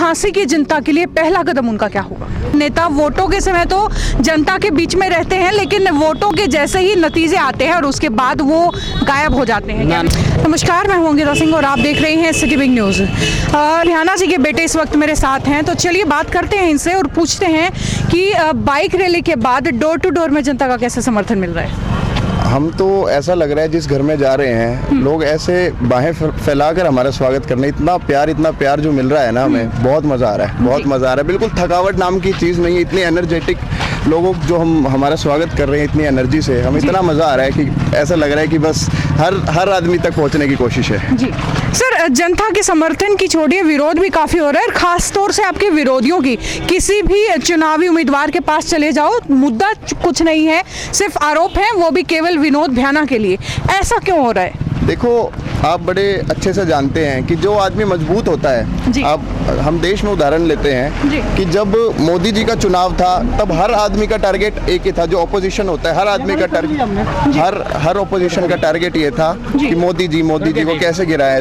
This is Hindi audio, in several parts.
झांसी की जनता के लिए पहला कदम उनका क्या होगा? नेता वोटों के समय तो जनता के बीच में रहते हैं, लेकिन वोटों के जैसे ही नतीजे आते हैं और उसके बाद वो गायब हो जाते हैं। नमस्कार, मैं हूं अंकिता सिंह और आप देख रहे हैं सिटी बिग न्यूज़। रिहाना जी के बेटे इस वक्त मेरे साथ हैं, तो चलिए बात करते हैं इनसे और पूछते हैं कि बाइक रैली के बाद डोर टू डोर में जनता का कैसा समर्थन मिल रहा है? हम तो ऐसा लग रहा है जिस घर में जा रहे हैं लोग ऐसे बाहें फैलाकर हमारा स्वागत करने, इतना प्यार जो मिल रहा है ना, हमें बहुत मज़ा आ रहा है, बहुत मज़ा आ रहा है। बिल्कुल थकावट नाम की चीज़ नहीं है, इतनी एनर्जेटिक लोगों जो हमारा स्वागत कर रहे हैं इतनी एनर्जी से, हमें इतना मज़ा आ रहा है कि ऐसा लग रहा है कि बस हर आदमी तक पहुंचने की कोशिश है। जी सर, जनता के समर्थन की छोड़िए, विरोध भी काफ़ी हो रहा है, खास तौर से आपके विरोधियों की। किसी भी चुनावी उम्मीदवार के पास चले जाओ, मुद्दा कुछ नहीं है, सिर्फ आरोप है, वो भी केवल विनोद भ्याना के लिए। ऐसा क्यों हो रहा है? देखो, आप बड़े अच्छे से जानते हैं कि जो आदमी मजबूत होता है, आप हम देश में उदाहरण लेते हैं कि जब मोदी जी का चुनाव था तब हर आदमी का टारगेट एक ही था, जो ऑपोजिशन होता है हर आदमी का टारगेट, हर ऑपोजिशन का टारगेट ये था कि मोदी जी को कैसे गिराया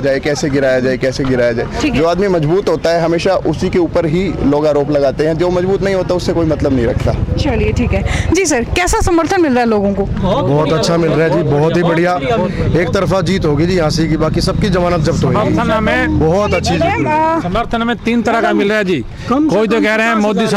जाए। जो आदमी मजबूत होता है हमेशा उसी के ऊपर ही लोग आरोप लगाते हैं, जो मजबूत नहीं होता उससे कोई मतलब नहीं रखता। चलिए ठीक है जी सर, कैसा समर्थन मिल रहा है लोगों को? बहुत अच्छा मिल रहा है जी, बहुत ही बढ़िया। एक तरफा जीत होगी जी झांसी की, बाकी सबकी जमानत जब्त होगी। बहुत अच्छी समर्थन हमें 3 तरह का मिल रहा है जी। कोई तो कह रहे हैं मोदी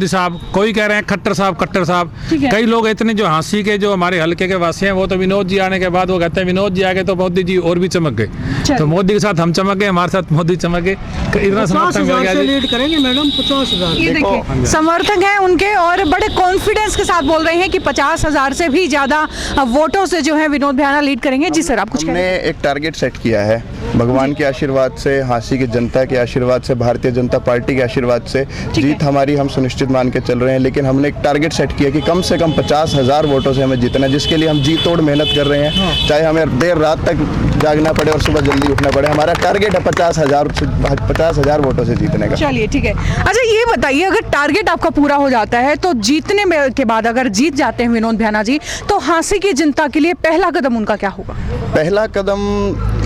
साहब, कोई कह रहे हैं खट्टर साहब। कई लोग इतने जो झांसी के जो हमारे हल्के के वासी हैं, वो तो विनोद जी आने के बाद वो कहते हैं विनोद जी आ गए तो मोदी जी और भी चमक गए। तो मोदी के साथ हम चमक गए, हमारे साथ मोदी चमक गए। इतना समर्थन मिल गया जी। लीड करेंगे मैडम 50,000 समर्थक हैं उनके और बड़े कॉन्फिडेंस के साथ बोल रहे हैं कि 50,000 से भी ज्यादा वोटों से जो है विनोद भ्याना लीड करेंगे। जी सर, आप कुछ हमने एक टारगेट सेट किया है, भगवान के आशीर्वाद से, झांसी की जनता के आशीर्वाद से, भारतीय जनता पार्टी के आशीर्वाद से जीत हमारी हम सुनिश्चित मान के चल रहे हैं। लेकिन हमने एक टारगेट सेट किया कि कम से कम 50,000 वोटों से हमें जीतना है, जिसके लिए हम जी तोड़ मेहनत कर रहे हैं, चाहे हमें देर रात तक जागना पड़े और सुबह जल्दी उठना पड़े। हमारा टारगेट है 50,000 वोटों से जीतने का। चलिए ठीक है। अच्छा ये बताइए, अगर टारगेट आपका पूरा हो जाता है तो जीतने के बाद अगर जीत जाते हैं विनोद भ्याना जी, तो झांसी की जनता के लिए पहला कदम उनका क्या होगा? पहला कदम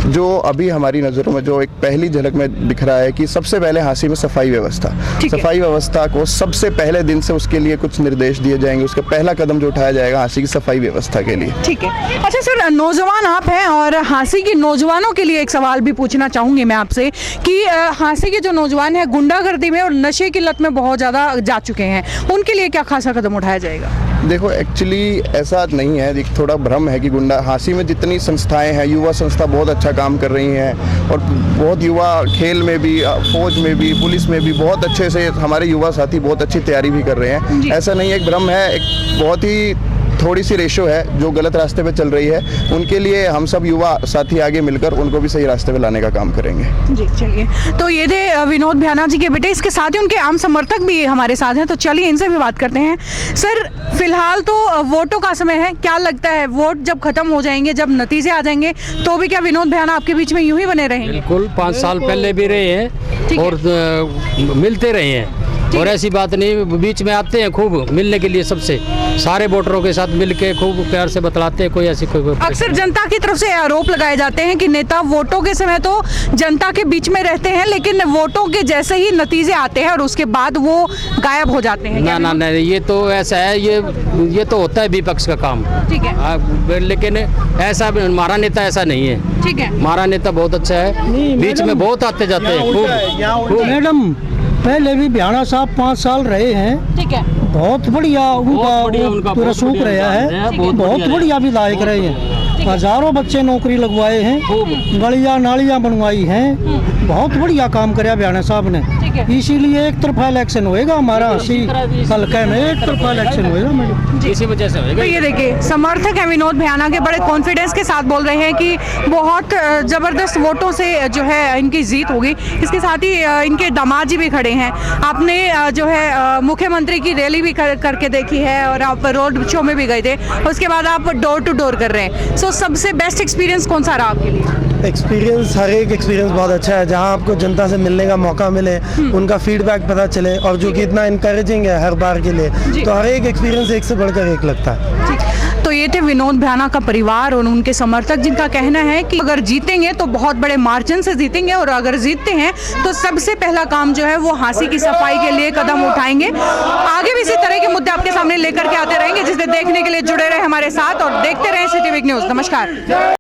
जो अभी हमारी नज़रों में जो एक पहली झलक में दिख रहा है कि सबसे पहले झांसी में सफाई व्यवस्था को सबसे पहले दिन से उसके लिए कुछ निर्देश दिए जाएंगे। उसका पहला कदम जो उठाया जाएगा झांसी की सफाई व्यवस्था के लिए। ठीक है। अच्छा सर, नौजवान आप हैं और झांसी के नौजवानों के लिए एक सवाल भी पूछना चाहूंगी मैं आपसे कि झांसी के जो नौजवान हैं गुंडागर्दी में और नशे की लत में बहुत ज़्यादा जा चुके हैं, उनके लिए क्या खासा कदम उठाया जाएगा? देखो, एक्चुअली ऐसा नहीं है, एक थोड़ा भ्रम है कि झांसी में जितनी संस्थाएं हैं, युवा संस्था बहुत अच्छा काम कर रही हैं और बहुत युवा खेल में भी, फौज में भी, पुलिस में भी बहुत अच्छे से हमारे युवा साथी बहुत अच्छी तैयारी भी कर रहे हैं। ऐसा नहीं है, एक भ्रम है, एक बहुत ही थोड़ी सी रेशो है जो गलत रास्ते पे चल रही है। उनके लिए हम सब युवा साथी आगे मिलकर उनको भी सही रास्ते पे लाने का काम करेंगे। जी चलिए, तो ये थे विनोद भ्याना जी के बेटे, इसके साथ ही उनके आम समर्थक भी हमारे साथ हैं, तो चलिए इनसे भी बात करते हैं। सर, फिलहाल तो वोटों का समय है, क्या लगता है वोट जब खत्म हो जाएंगे, जब नतीजे आ जाएंगे, तो भी क्या विनोद भ्याना आपके बीच में यूं ही बने रहेंगे? बिल्कुल, 5 साल पहले भी रहे हैं और मिलते रहे हैं, और ऐसी बात नहीं, बीच में आते हैं खूब मिलने के लिए, सबसे सारे वोटरों के साथ मिलके खूब प्यार से बतलाते हैं। कोई ऐसी कोई अक्सर जनता की तरफ से आरोप लगाए जाते हैं कि नेता वोटों के समय तो जनता के बीच में रहते हैं, लेकिन वोटों के जैसे ही नतीजे आते हैं और उसके बाद वो गायब हो जाते हैं। ना, ये तो ऐसा है, ये तो होता है विपक्ष का काम। ठीक है। लेकिन ऐसा हमारा नेता ऐसा नहीं है। ठीक है। हमारा नेता बहुत अच्छा है, बीच में बहुत आते जाते हैं खूब। मैडम, पहले भी भ्याना साहब 5 साल रहे हैं। ठीक है। बहुत बढ़िया उनका रसूख रहा है, बहुत बढ़िया विधायक रहे हैं। हजारों बच्चे नौकरी लगवाए हैं, गलियां नालियां बनवाई हैं, बहुत बढ़िया काम कराया भ्याना साहब ने। इसीलिए एक तरफा इलेक्शन होएगा हमारा हल्के में, एक तरफा इलेक्शन होएगा, इसी वजह से होएगा। तो ये देखिए, समर्थक हैं विनोद भ्याना के, बड़े कॉन्फिडेंस के साथ बोल रहे हैं कि बहुत जबरदस्त वोटों से जो है इनकी जीत होगी। इसके साथ ही इनके दामाद जी भी खड़े हैं। आपने जो है मुख्यमंत्री की रैली भी करके देखी है और आप रोड शो में भी गए थे, उसके बाद आप डोर टू डोर कर रहे हैं। सो सबसे बेस्ट एक्सपीरियंस कौन सा रहा आपके लिए? एक्सपीरियंस, हर एक एक्सपीरियंस बहुत अच्छा है, जहां आपको जनता से मिलने का मौका मिले, उनका फीडबैक पता चले, और जो कि इतना इनकरेजिंग है हर बार के लिए, तो हर एक एक्सपीरियंस एक से बढ़कर एक लगता है। तो तो ये थे विनोद भ्याना का परिवार और उनके समर्थक, जिनका कहना है कि अगर जीतेंगे तो बहुत बड़े मार्जिन से जीतेंगे, और अगर जीतते हैं तो सबसे पहला काम जो है वो हांसी की सफाई के लिए कदम उठाएंगे। आगे भी इसी तरह के मुद्दे आपके सामने लेकर के आते रहेंगे, जिसे देखने के लिए जुड़े रहे हमारे साथ और देखते रहे सिटी वीक न्यूज़। नमस्कार।